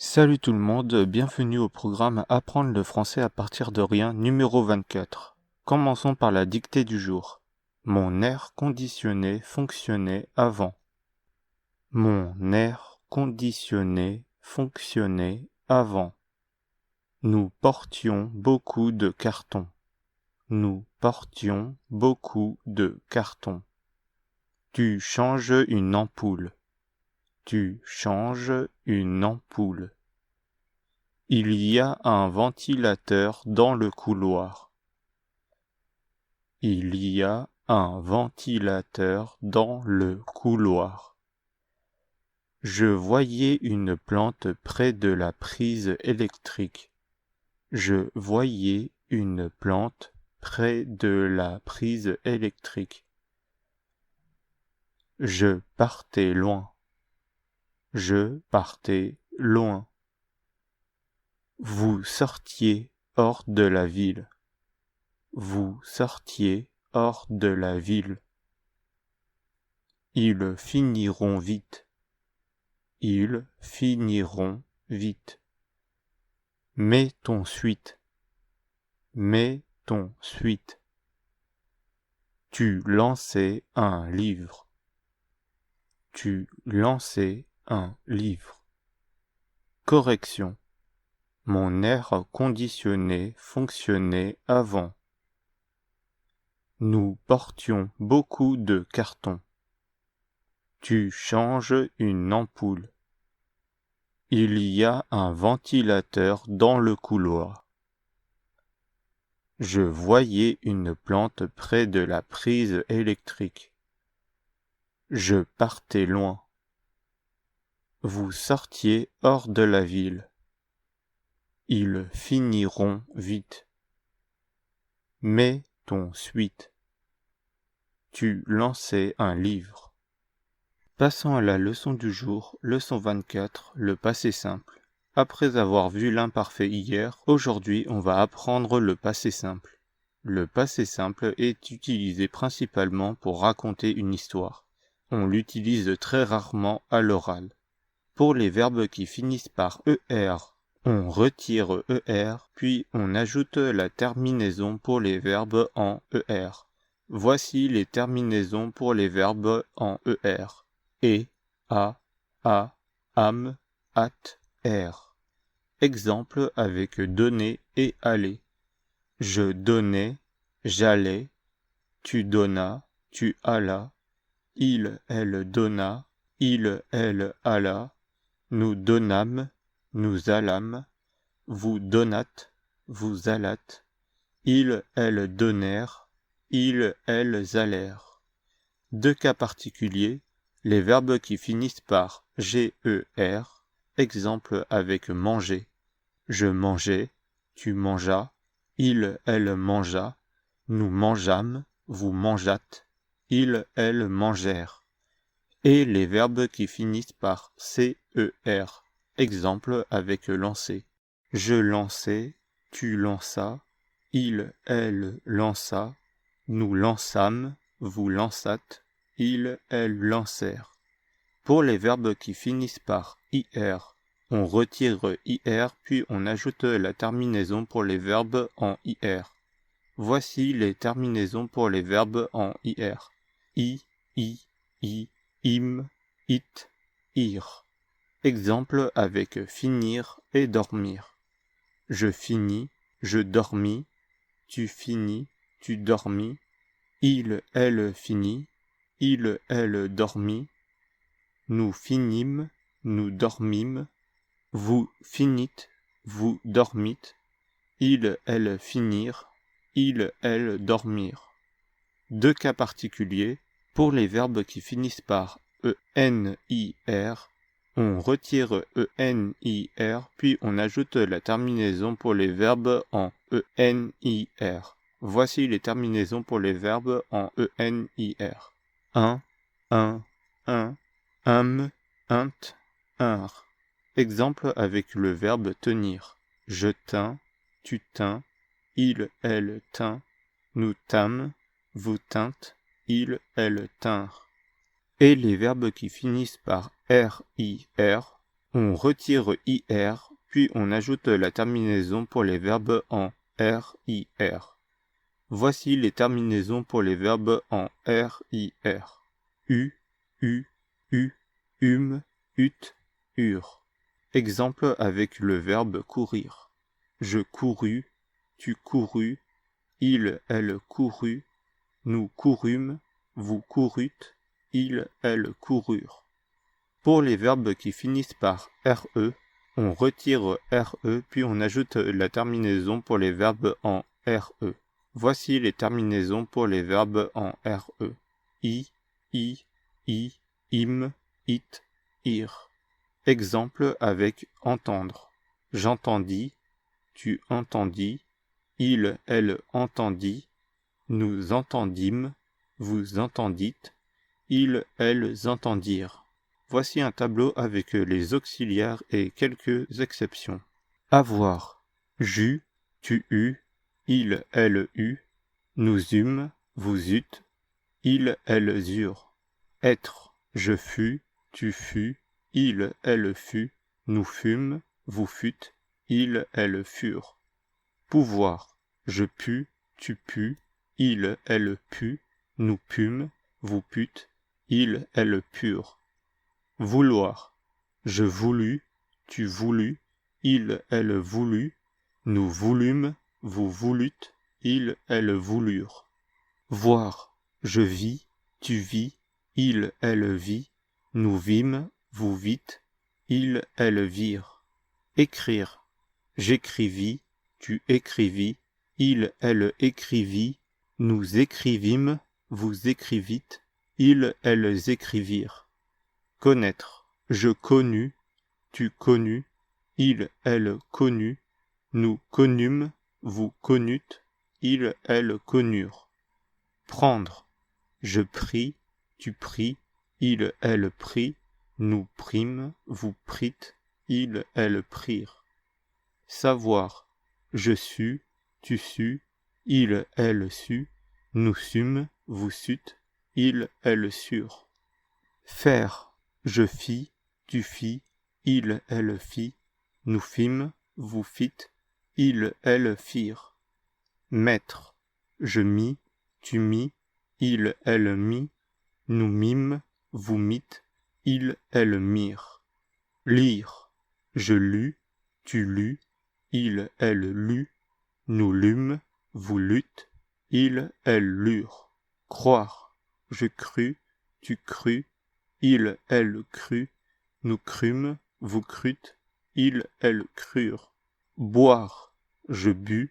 Salut tout le monde, bienvenue au programme Apprendre le français à partir de rien numéro 24. Commençons par la dictée du jour. Mon air conditionné fonctionnait avant. Mon air conditionné fonctionnait avant. Nous portions beaucoup de cartons. Nous portions beaucoup de cartons. Tu changes une ampoule. Tu changes une ampoule. Il y a un ventilateur dans le couloir. Il y a un ventilateur dans le couloir. Je voyais une plante près de la prise électrique. Je voyais une plante près de la prise électrique. Je partais loin. Je partais loin. Vous sortiez hors de la ville. Vous sortiez hors de la ville. Ils finiront vite. Ils finiront vite. Mets ton suite. Mets ton suite. Tu lançais un livre. Tu lançais un livre. Correction. Mon air conditionné fonctionnait avant. Nous portions beaucoup de cartons. Tu changes une ampoule. Il y a un ventilateur dans le couloir. Je voyais une plante près de la prise électrique. Je partais loin. Vous sortiez hors de la ville. Ils finiront vite. Mets ton suite. Tu lançais un livre. Passons à la leçon du jour, leçon 24, le passé simple. Après avoir vu l'imparfait hier, aujourd'hui on va apprendre le passé simple. Le passé simple est utilisé principalement pour raconter une histoire. On l'utilise très rarement à l'oral. Pour les verbes qui finissent par ER, on retire ER, puis on ajoute la terminaison pour les verbes en ER. Voici les terminaisons pour les verbes en ER. Et, a, am, at, er. Exemple avec donner et aller. Je donnais, j'allais, tu donnas, tu allas, il, elle donna, il, elle alla, nous donnâmes, nous allâmes, vous donnâtes, vous allâtes, ils, elles donnèrent, ils, elles allèrent. Deux cas particuliers, les verbes qui finissent par GER, exemple avec manger. Je mangeais, tu mangeas, il, elle mangea, nous mangeâmes, vous mangeâtes, ils, elles mangèrent. Et les verbes qui finissent par CER, exemple avec lancer. Je lançai, tu lanças, il, elle lança, nous lançâmes, vous lançâtes, ils, elles lancèrent. Pour les verbes qui finissent par IR, on retire IR puis on ajoute la terminaison pour les verbes en IR. Voici les terminaisons pour les verbes en IR. I, im, it, ir. Exemple avec finir et dormir. Je finis, je dormis, tu finis, tu dormis, il, elle finit, il, elle dormit, nous finîmes, nous dormîmes, vous finîtes, vous dormîtes, ils, elles finirent, ils, elles dormirent. Deux cas particuliers, pour les verbes qui finissent par ENIR, on retire ENIR, puis on ajoute la terminaison pour les verbes en ENIR. Voici les terminaisons pour les verbes en ENIR. Un, un, int, un. Exemple avec le verbe tenir. Je tins, tu tins, il, elle tint, nous tîmes, vous tîntes, ils, elles tinrent. Et les verbes qui finissent par RIR, On retire IR, puis on ajoute la terminaison pour les verbes en RIR. Voici les terminaisons pour les verbes en RIR. U, U, UM, UT, UR. Exemple avec le verbe courir. Je courus, tu courus, il, elle courut, nous courûmes, vous courûtes, ils, elles coururent. Pour les verbes qui finissent par RE, on retire RE puis on ajoute la terminaison pour les verbes en RE. Voici les terminaisons pour les verbes en RE. I, im, it, ir. Exemple avec entendre. J'entendis, tu entendis, il, elle entendit, nous entendîmes, vous entendîtes, ils, elles entendirent. Voici un tableau avec les auxiliaires et quelques exceptions. Avoir. J'eus, tu eus, il, elle eut, nous eûmes, vous eûtes, ils, elles eurent. Être. Je fus, tu fus, il, elle fut, nous fûmes, vous fûtes, ils, elles furent. Pouvoir. Je pus, tu pus, il, elle put, nous pûmes, vous pûtes, ils, elles purent. Vouloir. Je voulus, tu voulus, il, elle voulut, nous voulûmes, vous voulûtes, ils, elles voulurent. Voir. Je vis, tu vis, il, elle vit, nous vîmes, vous vîtes, ils, elles virent. Écrire. J'écrivis, tu écrivis, il, elle écrivit, nous écrivîmes, vous écrivîtes, ils, elles écrivirent. Connaître. Je connus, tu connus, il, elle connut, nous connûmes, vous connûtes, ils, elles connurent. Prendre. Je pris, tu pris, il, elle prit, nous prîmes, vous prîtes, ils, elles prirent. Savoir. Je sus, tu sus, il, elle sut, nous sûmes, vous sûtes, ils, elles surent. Faire. Je fis, tu fis, il, elle fit, nous fîmes, vous fîtes, ils, elles firent. Mettre. Je mis, tu mis, il, elle mit, nous mîmes, vous mîtes, ils, elles mirent. Lire. Je lus, tu lus, il, elle lut, nous lûmes, vous lûtes, ils, elles lurent. Croire. Je crus, tu crus, il, elle crut, nous crûmes, vous crûtes, ils, elles crurent. Boire. Je bus,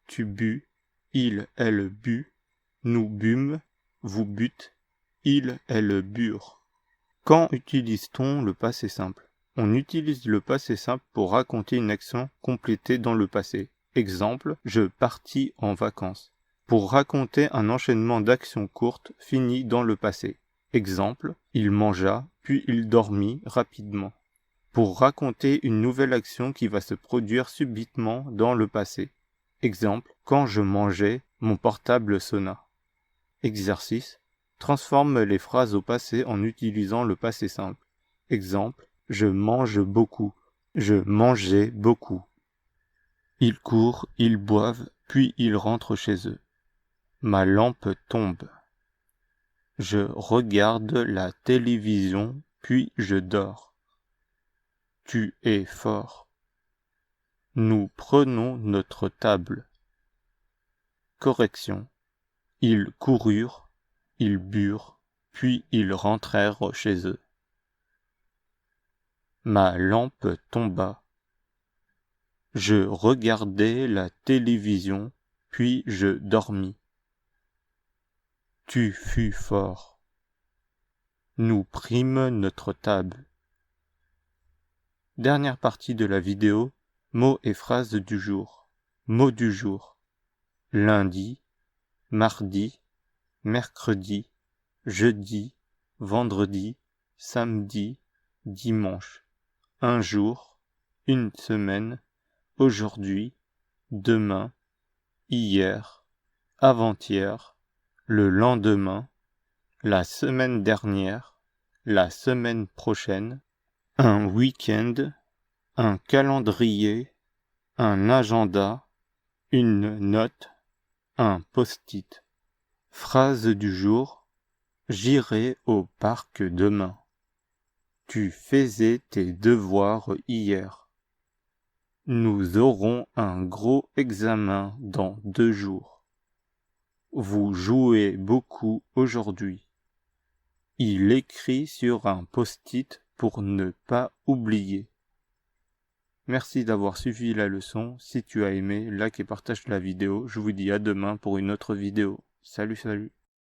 tu bus, il, elle but, nous bûmes, vous bûtes, ils, elles burent. Quand utilise-t-on le passé simple? On utilise le passé simple pour raconter une action complétée dans le passé. Exemple, je partis en vacances. Pour raconter un enchaînement d'actions courtes finies dans le passé. Exemple, il mangea, puis il dormit rapidement. Pour raconter une nouvelle action qui va se produire subitement dans le passé. Exemple, quand je mangeais, mon portable sonna. Exercice, transforme les phrases au passé en utilisant le passé simple. Exemple, je mange beaucoup, je mangeais beaucoup. Ils courent, ils boivent, puis ils rentrent chez eux. Ma lampe tombe. Je regarde la télévision, puis je dors. Tu es fort. Nous prenons notre table. Correction. Ils coururent, ils burent, puis ils rentrèrent chez eux. Ma lampe tomba. Je regardais la télévision, puis je dormis. Tu fus fort. Nous prîmes notre table. Dernière partie de la vidéo, mots et phrases du jour. Mots du jour. Lundi, mardi, mercredi, jeudi, vendredi, samedi, dimanche. Un jour, une semaine, aujourd'hui, demain, hier, avant-hier, le lendemain, la semaine dernière, la semaine prochaine, un week-end, un calendrier, un agenda, une note, un post-it. Phrase du jour: j'irai au parc demain. Tu faisais tes devoirs hier. Nous aurons un gros examen dans 2 jours. Vous jouez beaucoup aujourd'hui. Il écrit sur un post-it pour ne pas oublier. Merci d'avoir suivi la leçon. Si tu as aimé, like et partage la vidéo. Je vous dis à demain pour une autre vidéo. Salut, salut.